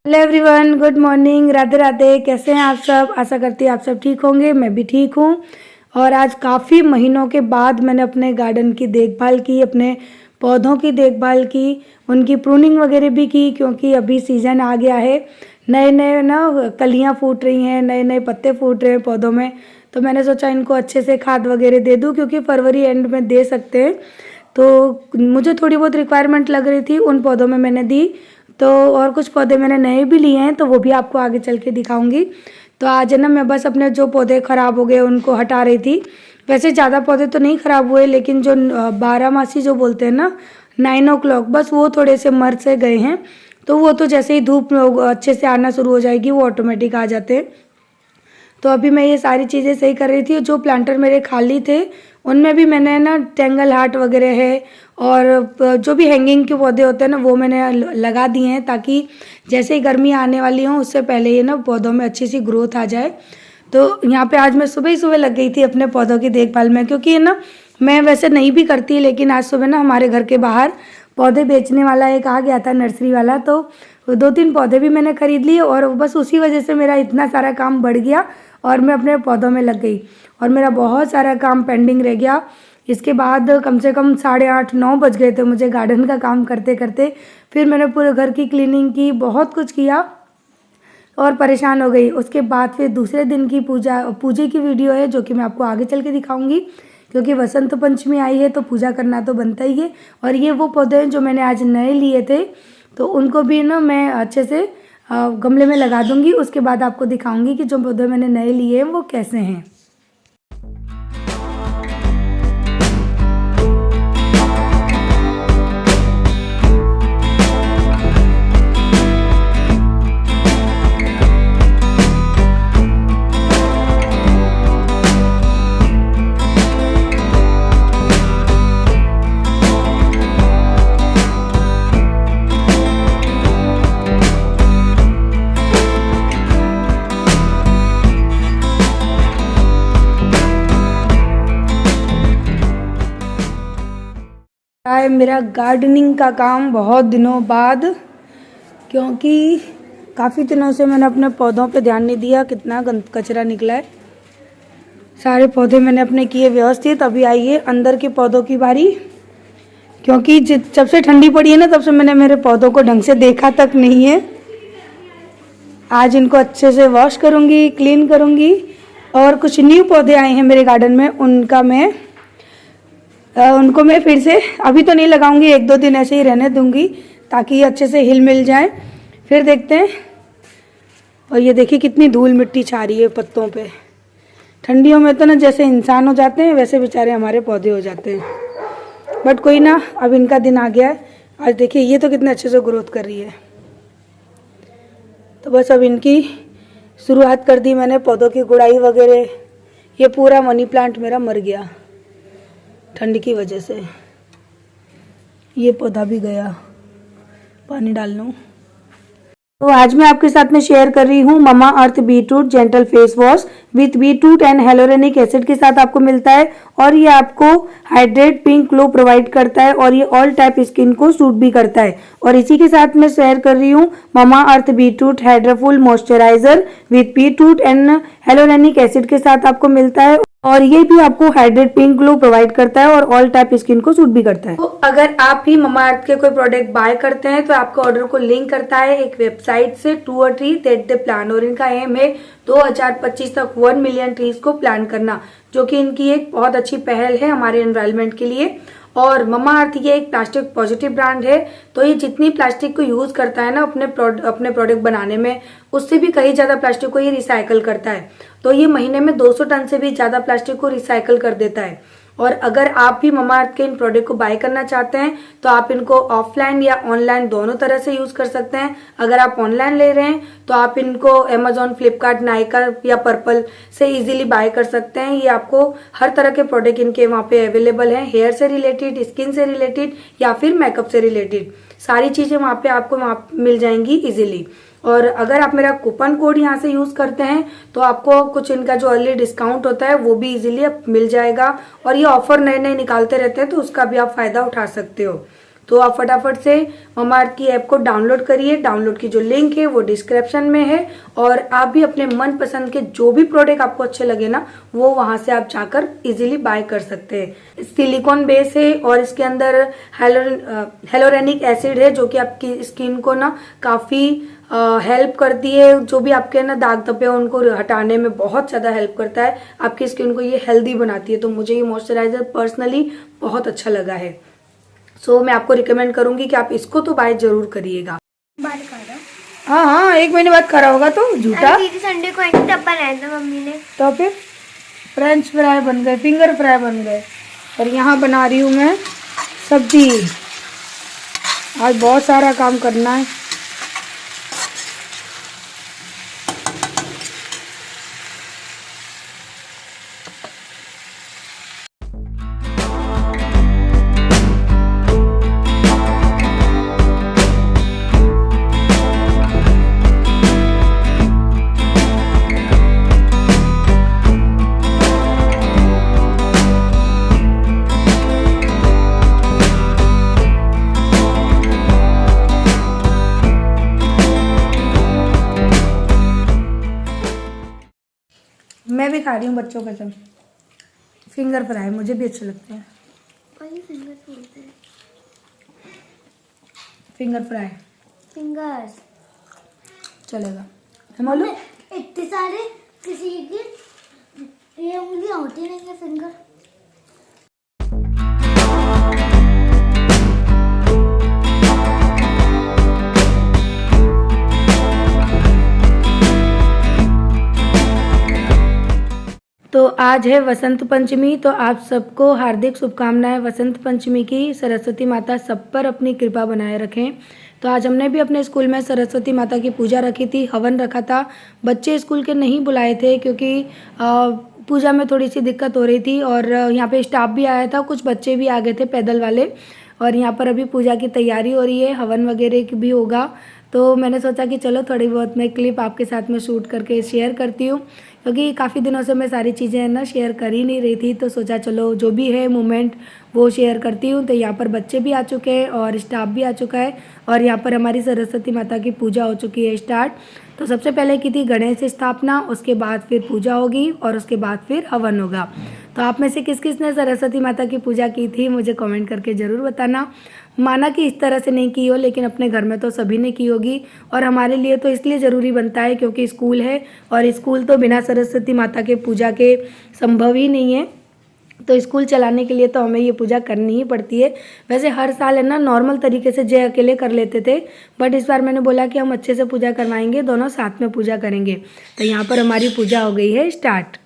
Hello everyone, good morning, Radhe Radhe. कैसे हैं आप सब? आशा करती हूँ आप सब ठीक होंगे। मैं भी ठीक हूँ। और आज काफ़ी महीनों के बाद मैंने अपने गार्डन की देखभाल की, अपने पौधों की देखभाल की, उनकी प्रूनिंग वगैरह भी की, क्योंकि अभी सीज़न आ गया है। नए नए ना कलियाँ फूट रही हैं, नए नए पत्ते फूट रहे हैं पौधों में। तो मैंने सोचा इनको अच्छे से खाद वगैरह दे दूँ, क्योंकि फरवरी एंड में दे सकते हैं। तो मुझे थोड़ी बहुत रिक्वायरमेंट लग रही थी, उन पौधों में मैंने दी। तो और कुछ पौधे मैंने नए भी लिए हैं, तो वो भी आपको आगे चल के दिखाऊंगी। तो आज है ना, मैं बस अपने जो पौधे ख़राब हो गए उनको हटा रही थी। वैसे ज़्यादा पौधे तो नहीं ख़राब हुए, लेकिन जो 12 मासी जो बोलते हैं ना, 9 o'clock, बस वो थोड़े से मर से गए हैं। तो वो तो जैसे ही धूप अच्छे से आना शुरू हो जाएगी वो ऑटोमेटिक आ जाते हैं। तो अभी मैं ये सारी चीज़ें सही कर रही थी। जो प्लांटर मेरे खाली थे उनमें भी मैंने ना टेंगल हार्ट वगैरह है, और जो भी हैंगिंग के पौधे होते हैं ना वो मैंने लगा दिए हैं, ताकि जैसे ही गर्मी आने वाली हो उससे पहले ये ना पौधों में अच्छी सी ग्रोथ आ जाए। तो यहाँ पे आज मैं सुबह ही सुबह लग गई थी अपने पौधों की देखभाल में, क्योंकि ये ना मैं वैसे नहीं भी करती, लेकिन आज सुबह ना हमारे घर के बाहर पौधे बेचने वाला एक आ गया था, नर्सरी वाला। तो 2-3 पौधे भी मैंने खरीद लिए, और बस उसी वजह से मेरा इतना सारा काम बढ़ गया और मैं अपने पौधों में लग गई, और मेरा बहुत सारा काम पेंडिंग रह गया। इसके बाद कम से कम 8:30-9 बज गए थे मुझे गार्डन का काम करते करते। फिर मैंने पूरे घर की क्लीनिंग की, बहुत कुछ किया और परेशान हो गई। उसके बाद फिर दूसरे दिन की पूजे की वीडियो है, जो कि मैं आपको आगे चल के दिखाऊंगी, क्योंकि वसंत पंचमी आई है तो पूजा करना तो बनता ही है। और ये वो पौधे हैं जो मैंने आज नए लिए थे, तो उनको भी ना मैं अच्छे से गमले में लगा दूंगी। उसके बाद आपको दिखाऊंगी कि जो पौधे मैंने नए लिए हैं वो कैसे हैं। है मेरा गार्डनिंग का काम बहुत दिनों बाद, क्योंकि काफ़ी दिनों से मैंने अपने पौधों पे ध्यान नहीं दिया। कितना कचरा निकला है। सारे पौधे मैंने अपने किए व्यवस्थित। अभी आई है अंदर के पौधों की बारी, क्योंकि जब से ठंडी पड़ी है ना, तब से मैंने मेरे पौधों को ढंग से देखा तक नहीं है। आज इनको अच्छे से वॉश करूँगी, क्लीन करूँगी। और कुछ न्यू पौधे आए हैं मेरे गार्डन में, उनको मैं फिर से अभी तो नहीं लगाऊंगी, 1-2 दिन ऐसे ही रहने दूंगी, ताकि ये अच्छे से हिल मिल जाए। फिर देखते हैं। और ये देखिए कितनी धूल मिट्टी छा रही है पत्तों पे। ठंडियों में तो ना जैसे इंसान हो जाते हैं, वैसे बेचारे हमारे पौधे हो जाते हैं। बट कोई ना, अब इनका दिन आ गया है। आज देखिए ये तो कितने अच्छे से ग्रोथ कर रही है। तो बस अब इनकी शुरुआत कर दी मैंने, पौधों की गुड़ाई वगैरह। ये पूरा मनी प्लांट मेरा मर गया ठंड की वजह से। ये पौधा भी गया, पानी डाल लूँ। तो आज मैं आपके साथ में शेयर कर रही हूँ Mamaearth beetroot gentle face wash with beetroot and hyaluronic acid के साथ आपको मिलता है। और ये आपको हाइड्रेट पिंक ग्लो प्रोवाइड करता है, और ये ऑल टाइप स्किन को सूट भी करता है। और इसी के साथ मैं शेयर कर रही हूँ Mamaearth beetroot hydraful moisturiser with beetroot and hyaluronic acid के साथ आपको मिलता है, और ये भी आपको हाइड्रेट पिंक ग्लो प्रोवाइड करता है और ऑल टाइप स्किन को सूट भी करता है। तो अगर आप भी ममा अर्थ के कोई प्रोडक्ट बाय करते हैं, तो आपके ऑर्डर को लिंक करता है एक वेबसाइट से, to a tree that the plan. और इनका एम है 2025 तक 1 मिलियन ट्रीज को प्लान करना, जो कि इनकी एक बहुत अच्छी पहल है हमारे एनवायरनमेंट के लिए। और ममा अर्थ ये एक प्लास्टिक पॉजिटिव ब्रांड है, तो ये जितनी प्लास्टिक को यूज करता है ना अपने प्रोडक्ट बनाने में, उससे भी कहीं ज्यादा प्लास्टिक को ये रिसाइकल करता है। तो ये महीने में 200 टन से भी ज्यादा प्लास्टिक को रिसाइकल कर देता है। और अगर आप भी ममा अर्थ के इन प्रोडक्ट को बाय करना चाहते हैं, तो आप इनको ऑफलाइन या ऑनलाइन दोनों तरह से यूज कर सकते हैं। अगर आप ऑनलाइन ले रहे हैं तो आप इनको अमेजोन, फ्लिपकार्ट, नाइका या पर्पल से इजीली बाय कर सकते हैं। ये आपको हर तरह के प्रोडक्ट इनके वहाँ पे अवेलेबल हैं, हेयर से रिलेटेड, स्किन से रिलेटेड या फिर मेकअप से रिलेटेड सारी चीजें वहाँ पे आपको वहाँ मिल जाएंगी इजीली। और अगर आप मेरा कूपन कोड यहाँ से यूज करते हैं तो आपको कुछ इनका जो अर्ली डिस्काउंट होता है वो भी इजीली मिल जाएगा। और ये ऑफर नए नए निकालते रहते हैं, तो उसका भी आप फायदा उठा सकते हो। तो आप फटाफट से ममा अर्थ की ऐप को डाउनलोड करिए। डाउनलोड की जो लिंक है वो डिस्क्रिप्शन में है, और आप भी अपने मनपसंद के जो भी प्रोडक्ट आपको अच्छे लगे ना, वो वहां से आप जाकर इजीली बाय कर सकते हैं। सिलिकॉन बेस है और इसके अंदर हेलोरेनिक एसिड है, जो कि आपकी स्किन को ना काफी हेल्प करती है। जो भी आपके ना दाग धब्बे हैं उनको हटाने में बहुत ज़्यादा हेल्प करता है, आपकी स्किन को ये हेल्दी बनाती है। तो मुझे ये मॉइस्चराइजर पर्सनली बहुत अच्छा लगा है। सो मैं आपको रिकमेंड करूंगी कि आप इसको तो बाय जरूर करिएगा। हाँ हाँ, 1 महीने बाद खरा होगा तो झूठा। संडे को तब बनाया था मम्मी ने, तो फिर फ्रेंच फ्राई बन गए, फिंगर फ्राई बन गए। और यहाँ बना रही हूँ मैं सब्जी। आज बहुत सारा काम करना है। मैं भी खा रही हूँ बच्चों के संग फिंगर फ्राई, मुझे भी अच्छे लगते हैं फिंगर फ्राई। फिंगर्स चलेगा मालूम। इतने सारे किसी की ये उंगली होती नहीं है फिंगर। तो आज है वसंत पंचमी, तो आप सबको हार्दिक शुभकामनाएं वसंत पंचमी की। सरस्वती माता सब पर अपनी कृपा बनाए रखें। तो आज हमने भी अपने स्कूल में सरस्वती माता की पूजा रखी थी, हवन रखा था। बच्चे स्कूल के नहीं बुलाए थे क्योंकि पूजा में थोड़ी सी दिक्कत हो रही थी, और यहाँ पे स्टाफ भी आया था, कुछ बच्चे भी आ गए थे पैदल वाले। और यहाँ पर अभी पूजा की तैयारी हो रही है, हवन वगैरह भी होगा। तो मैंने सोचा कि चलो थोड़ी बहुत मैं क्लिप आपके साथ में शूट करके शेयर करती हूँ, क्योंकि काफ़ी दिनों से मैं सारी चीज़ें ना शेयर कर ही नहीं रही थी। तो सोचा चलो जो भी है मोमेंट वो शेयर करती हूँ। तो यहाँ पर बच्चे भी आ चुके हैं और स्टाफ भी आ चुका है, और यहाँ पर हमारी सरस्वती माता की पूजा हो चुकी है स्टार्ट। तो सबसे पहले की थी गणेश स्थापना, उसके बाद फिर पूजा होगी, और उसके बाद फिर हवन होगा। तो आप में से किस किस ने सरस्वती माता की पूजा की थी मुझे कमेंट करके ज़रूर बताना। माना कि इस तरह से नहीं की हो, लेकिन अपने घर में तो सभी ने की होगी। और हमारे लिए तो इसलिए ज़रूरी बनता है क्योंकि स्कूल है, और स्कूल तो बिना सरस्वती माता के पूजा के संभव ही नहीं है। तो स्कूल चलाने के लिए तो हमें ये पूजा करनी ही पड़ती है। वैसे हर साल है ना नॉर्मल तरीके से जय अकेले कर लेते थे, बट इस बार मैंने बोला कि हम अच्छे से पूजा करवाएंगे, दोनों साथ में पूजा करेंगे। तो यहाँ पर हमारी पूजा हो गई है स्टार्ट।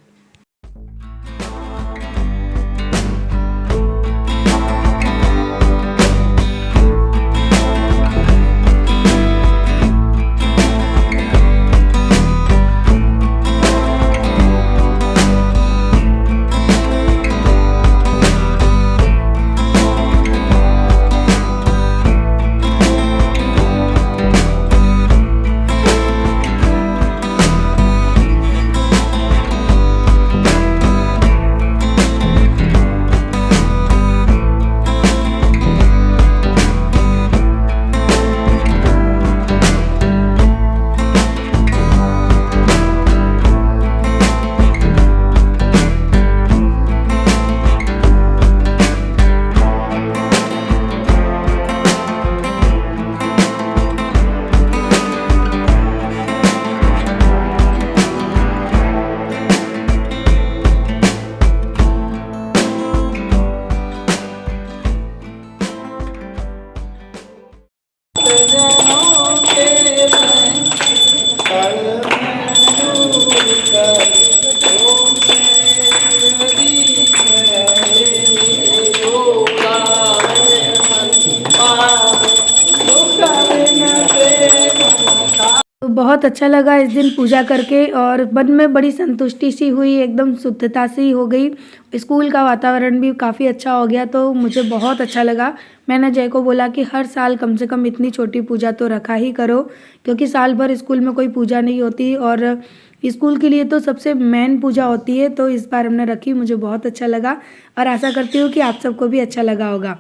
बहुत अच्छा लगा इस दिन पूजा करके, और मन में बड़ी संतुष्टि सी हुई, एकदम शुद्धता सी हो गई। स्कूल का वातावरण भी काफ़ी अच्छा हो गया, तो मुझे बहुत अच्छा लगा। मैंने जय को बोला कि हर साल कम से कम इतनी छोटी पूजा तो रखा ही करो, क्योंकि साल भर स्कूल में कोई पूजा नहीं होती, और स्कूल के लिए तो सबसे मेन पूजा होती है। तो इस बार हमने रखी, मुझे बहुत अच्छा लगा, और आशा करती हूँ कि आप सबको भी अच्छा लगा होगा।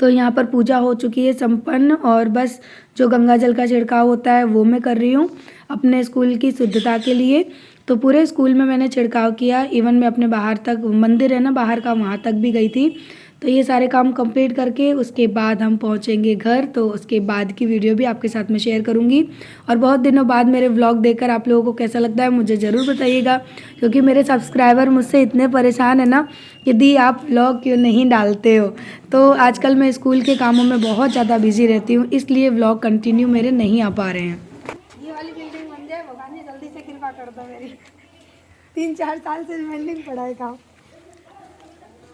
तो यहाँ पर पूजा हो चुकी है संपन्न और बस जो गंगा जल का छिड़काव होता है वो मैं कर रही हूँ अपने स्कूल की शुद्धता के लिए। तो पूरे स्कूल में मैंने छिड़काव किया, इवन मैं अपने बाहर तक मंदिर है ना बाहर का वहाँ तक भी गई थी। तो ये सारे काम कंप्लीट करके उसके बाद हम पहुँचेंगे घर, तो उसके बाद की वीडियो भी आपके साथ में शेयर करूँगी। और बहुत दिनों बाद मेरे व्लॉग देखकर आप लोगों को कैसा लगता है मुझे ज़रूर बताइएगा, क्योंकि मेरे सब्सक्राइबर मुझसे इतने परेशान है ना यदि आप व्लॉग क्यों नहीं डालते हो। तो आजकल मैं स्कूल के कामों में बहुत ज़्यादा बिजी रहती हूँ, इसलिए व्लॉग कंटिन्यू मेरे नहीं आ पा रहे हैं। ये वाली बिल्डिंग बन जाए भगवान जी, जल्दी से कृपा कर दो मेरी। 3-4 साल से पेंडिंग पड़ा है काम।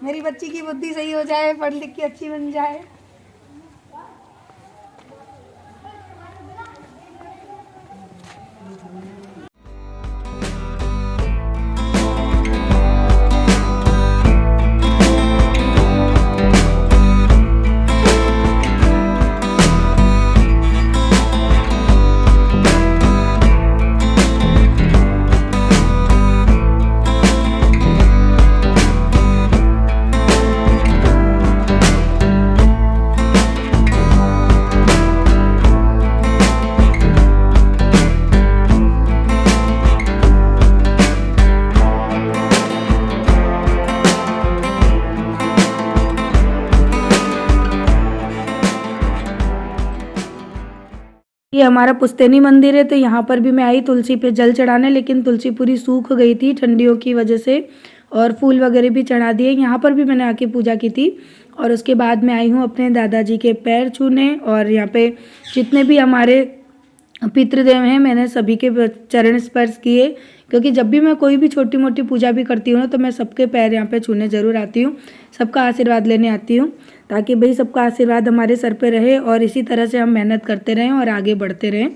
मेरी बच्ची की बुद्धि सही हो जाए, पढ़ लिख के अच्छी बन जाए। ये हमारा पुश्तैनी मंदिर है, तो यहाँ पर भी मैं आई तुलसी पे जल चढ़ाने, लेकिन तुलसी पूरी सूख गई थी ठंडियों की वजह से, और फूल वगैरह भी चढ़ा दिए। यहाँ पर भी मैंने आके पूजा की थी और उसके बाद मैं आई हूँ अपने दादाजी के पैर छूने। और यहाँ पे जितने भी हमारे पितृदेव हैं मैंने सभी के चरण स्पर्श किए, क्योंकि जब भी मैं कोई भी छोटी मोटी पूजा भी करती हूँ ना तो मैं सबके पैर यहाँ पे छूने ज़रूर आती हूँ, सबका आशीर्वाद लेने आती हूँ, ताकि भाई सबका आशीर्वाद हमारे सर पे रहे और इसी तरह से हम मेहनत करते रहें और आगे बढ़ते रहें।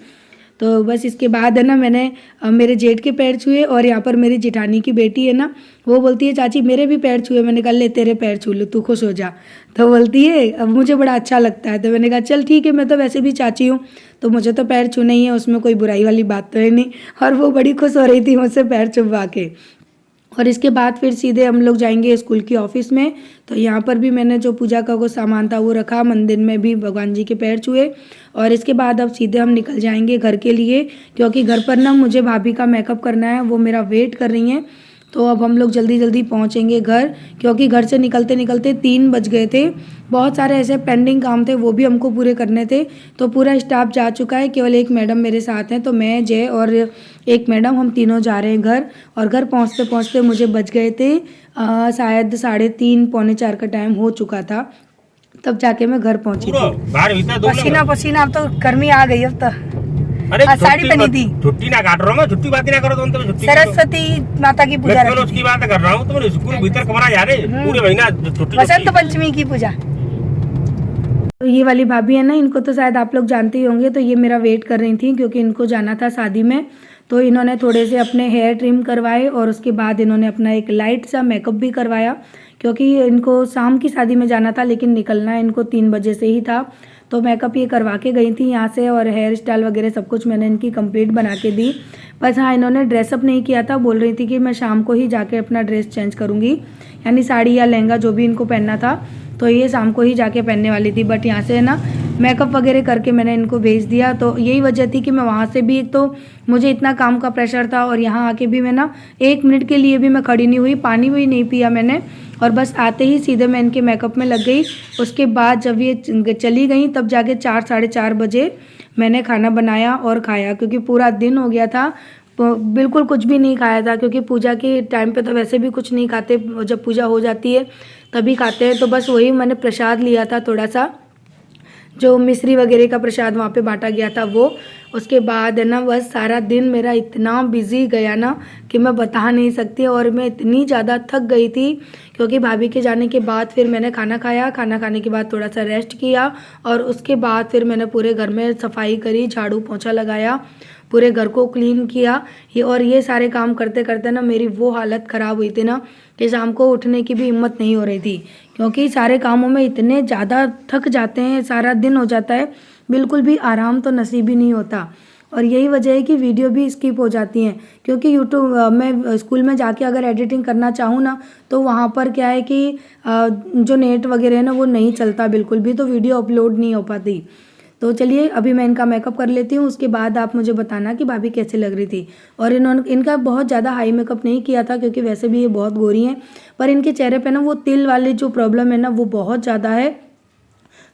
तो बस इसके बाद है ना मैंने मेरे जेठ के पैर छुए, और यहाँ पर मेरी जेठानी की बेटी है ना वो बोलती है चाची मेरे भी पैर छुए। मैंने कहा ले तेरे पैर छू लूँ, तू खुश हो जा। तो बोलती है अब मुझे बड़ा अच्छा लगता है। तो मैंने कहा चल ठीक है, मैं तो वैसे भी चाची हूँ तो मुझे तो पैर छूना ही है, उसमें कोई बुराई वाली बात तो है नहीं। और वो बड़ी खुश हो रही थी मुझसे पैर छुपवा के। और इसके बाद फिर सीधे हम लोग जाएंगे स्कूल की ऑफिस में। तो यहाँ पर भी मैंने जो पूजा का वो सामान था वो रखा, मंदिर में भी भगवान जी के पैर छुए, और इसके बाद अब सीधे हम निकल जाएंगे घर के लिए, क्योंकि घर पर ना मुझे भाभी का मेकअप करना है, वो मेरा वेट कर रही हैं। तो अब हम लोग जल्दी जल्दी पहुँचेंगे घर, क्योंकि घर से निकलते निकलते 3 बज गए थे। बहुत सारे ऐसे पेंडिंग काम थे वो भी हमको पूरे करने थे। तो पूरा स्टाफ जा चुका है, केवल एक मैडम मेरे साथ हैं। तो मैं, जय और एक मैडम, हम तीनों जा रहे हैं घर। और घर पहुँचते पहुँचते मुझे बज गए थे शायद 3:30 पौने 4 का टाइम हो चुका था, तब जाके मैं घर पहुँची थी। पसीना पसीना, अब तो गर्मी आ गई। अब तो अरे साड़ी पहनी थी। छुट्टी ना काट रहा हूँ मैं, छुट्टी बात ना करो तुम छुट्टी सरस्वती माता की पूजा मैं उसकी बात कर रहा हूँ। तुम स्कूल भीतर कमरा जा रहे पूरे महीना छुट्टी, वसंत पंचमी की पूजा। तो ये वाली भाभी है ना, इनको तो शायद आप लोग जानते ही होंगे। तो ये मेरा वेट कर रही थी क्योंकि इनको जाना था शादी में। तो इन्होंने थोड़े से अपने हेयर ट्रिम करवाए और उसके बाद इन्होंने अपना एक लाइट सा मेकअप भी करवाया, क्योंकि इनको शाम की शादी में जाना था लेकिन निकलना इनको 3 बजे से ही था। तो मेकअप ये करवा के गई थी यहाँ से, और हेयर स्टाइल वगैरह सब कुछ मैंने इनकी कंप्लीट बना के दी। बस हाँ, इन्होंने ड्रेसअप नहीं किया था, बोल रही थी कि मैं शाम को ही जाके अपना ड्रेस चेंज करूँगी, यानी साड़ी या लहंगा जो भी इनको पहनना था तो ये शाम को ही जाके पहनने वाली थी। बट यहाँ से है ना मेकअप वगैरह करके मैंने इनको भेज दिया। तो यही वजह थी कि मैं वहाँ से भी, एक तो मुझे इतना काम का प्रेशर था और यहाँ आके भी मैं ना 1 मिनट के लिए भी मैं खड़ी नहीं हुई, पानी भी नहीं पिया मैंने, और बस आते ही सीधे मैं इनके मेकअप में लग गई। उसके बाद जब ये चली गई तब जाके 4 साढ़े 4 बजे मैंने खाना बनाया और खाया, क्योंकि पूरा दिन हो गया था तो बिल्कुल कुछ भी नहीं खाया था, क्योंकि पूजा के टाइम पे तो वैसे भी कुछ नहीं खाते, जब पूजा हो जाती है तभी खाते हैं। तो बस वही मैंने प्रसाद लिया था, थोड़ा सा जो मिश्री वगैरह का प्रसाद वहाँ पे बांटा गया था वो। उसके बाद है ना बस सारा दिन मेरा इतना बिजी गया ना कि मैं बता नहीं सकती, और मैं इतनी ज़्यादा थक गई थी क्योंकि भाभी के जाने के बाद फिर मैंने खाना खाया, खाना खाने के बाद थोड़ा सा रेस्ट किया, और उसके बाद फिर मैंने पूरे घर में सफाई करी, झाड़ू पोंछा लगाया, पूरे घर को क्लीन किया। और ये सारे काम करते करते ना मेरी वो हालत ख़राब हुई थी ना कि शाम को उठने की भी हिम्मत नहीं हो रही थी, क्योंकि सारे कामों में इतने ज़्यादा थक जाते हैं, सारा दिन हो जाता है, बिल्कुल भी आराम तो नसीब ही नहीं होता। और यही वजह है कि वीडियो भी स्किप हो जाती हैं, क्योंकि यूट्यूब मैं स्कूल में जाके अगर एडिटिंग करना चाहूँ ना तो वहाँ पर क्या है कि जो नेट वगैरह है ना वो नहीं चलता बिल्कुल भी, तो वीडियो अपलोड नहीं हो पाती। तो चलिए अभी मैं इनका मेकअप कर लेती हूँ, उसके बाद आप मुझे बताना कि भाभी कैसी लग रही थी। और इनका बहुत ज़्यादा हाई मेकअप नहीं किया था, क्योंकि वैसे भी ये बहुत गोरी हैं, पर इनके चेहरे पे ना वो तिल वाली जो प्रॉब्लम है ना वो बहुत ज़्यादा है।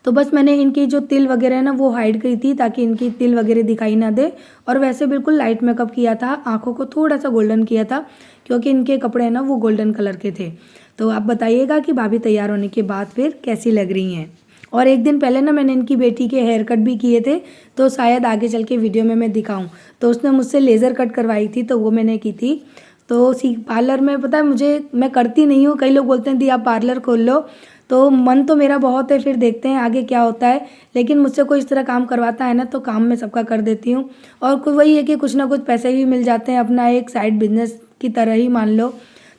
तो बस मैंने इनकी जो तिल वगैरह है ना वो हाइड की थी, ताकि इनकी तिल वगैरह दिखाई ना दे। और वैसे बिल्कुल लाइट मेकअप किया था, आँखों को थोड़ा सा गोल्डन किया था, क्योंकि इनके कपड़े हैं ना वो गोल्डन कलर के थे। तो आप बताइएगा कि भाभी तैयार होने के बाद फिर कैसी लग रही हैं। और एक दिन पहले ना मैंने इनकी बेटी के हेयर कट भी किए थे, तो शायद आगे चल के वीडियो में मैं दिखाऊं। तो उसने मुझसे लेज़र कट करवाई थी, तो वो मैंने की थी। तो पार्लर में पता है मैं करती नहीं हूँ, कई लोग बोलते हैं दी आप पार्लर खोल लो, तो मन तो मेरा बहुत है, फिर देखते हैं आगे क्या होता है। लेकिन मुझसे कोई इस तरह काम करवाता है ना तो काम मैं सबका कर देती हूँ। और वही है कि कुछ ना कुछ पैसे भी मिल जाते हैं, अपना एक साइड बिजनेस की तरह ही मान लो।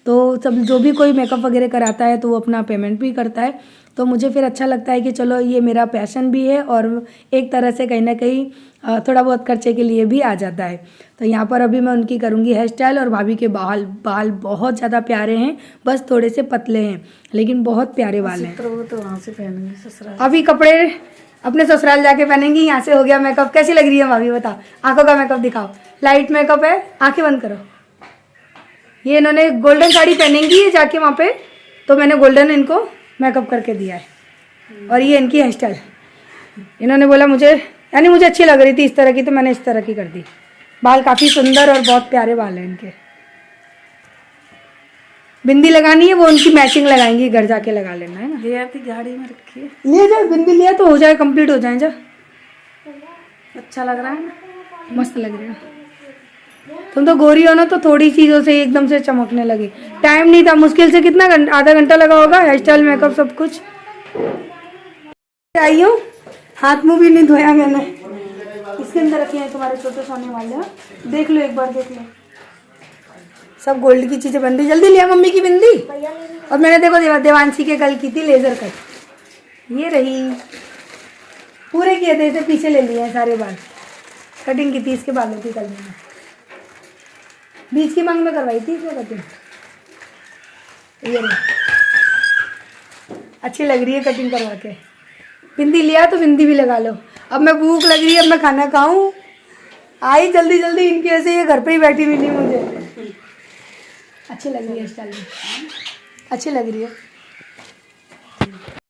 तो सब जो भी कोई मेकअप वगैरह कराता है तो वो अपना पेमेंट भी करता है, तो मुझे फिर अच्छा लगता है कि चलो ये मेरा पैशन भी है और एक तरह से कहीं ना कहीं थोड़ा बहुत खर्चे के लिए भी आ जाता है। तो यहाँ पर अभी मैं उनकी करूँगी हेयर स्टाइल। और भाभी के बाल बहुत ज़्यादा प्यारे हैं, बस थोड़े से पतले हैं लेकिन बहुत प्यारे बाल हैं। तो वहाँ से पहनेंगे ससुराल। अभी कपड़े अपने ससुराल जाके पहनेंगी। यहाँ से हो गया मेकअप। कैसी लग रही है भाभी बता, आंखों का मेकअप दिखाओ। लाइट मेकअप है, आंखें बंद करो। ये इन्होंने गोल्डन साड़ी पहनेंगी ये जाके वहाँ पे, तो मैंने गोल्डन इनको मेकअप करके दिया है। और ये इनकी हेयर स्टाइल, इन्होंने बोला मुझे अच्छी लग रही थी इस तरह की, तो मैंने इस तरह की कर दी। बाल काफ़ी सुंदर और बहुत प्यारे बाल हैं इनके। बिंदी लगानी है वो उनकी मैचिंग लगाएंगी, घर जाके लगा लेना है ना। ये आपकी गाड़ी में रखी है, ले जाए, बिंदी लिया तो हो जाए, कंप्लीट हो जाए। जा अच्छा लग रहा है ना, मस्त लग रही है। तुम तो गोरी हो ना, तो थोड़ी चीज़ों से एकदम से चमकने लगी। टाइम नहीं था, मुश्किल से कितना आधा घंटा लगा होगा, हेयर स्टाइल मेकअप सब कुछ। आई हूँ, हाथ मुँह भी नहीं धोया मैंने। इसके अंदर रखे हैं तुम्हारे छोटे सोने वाले, हाँ? देख लो एक बार, देख लो। सब गोल्ड की चीज़ें बन रही। जल्दी लिया मम्मी की बिंदी। और मैंने देखो देवांशी के कल की थी लेज़र कट, ये रही। पूरे किए थे, इसे पीछे ले लिए हैं सारे बाल। कटिंग की थी इसके बालों की कल मैंने, बीच की मांग में करवाई थी इसमें कटिंग। ये अच्छी लग रही है कटिंग करवा के। बिंदी लिया तो बिंदी भी लगा लो। अब मैं भूख लग रही है, अब मैं खाना खाऊं। आई जल्दी जल्दी इनकी, ऐसे ये घर पे ही बैठी मिली मुझे। अच्छी लग रही है स्टाइल में, अच्छी लग रही है।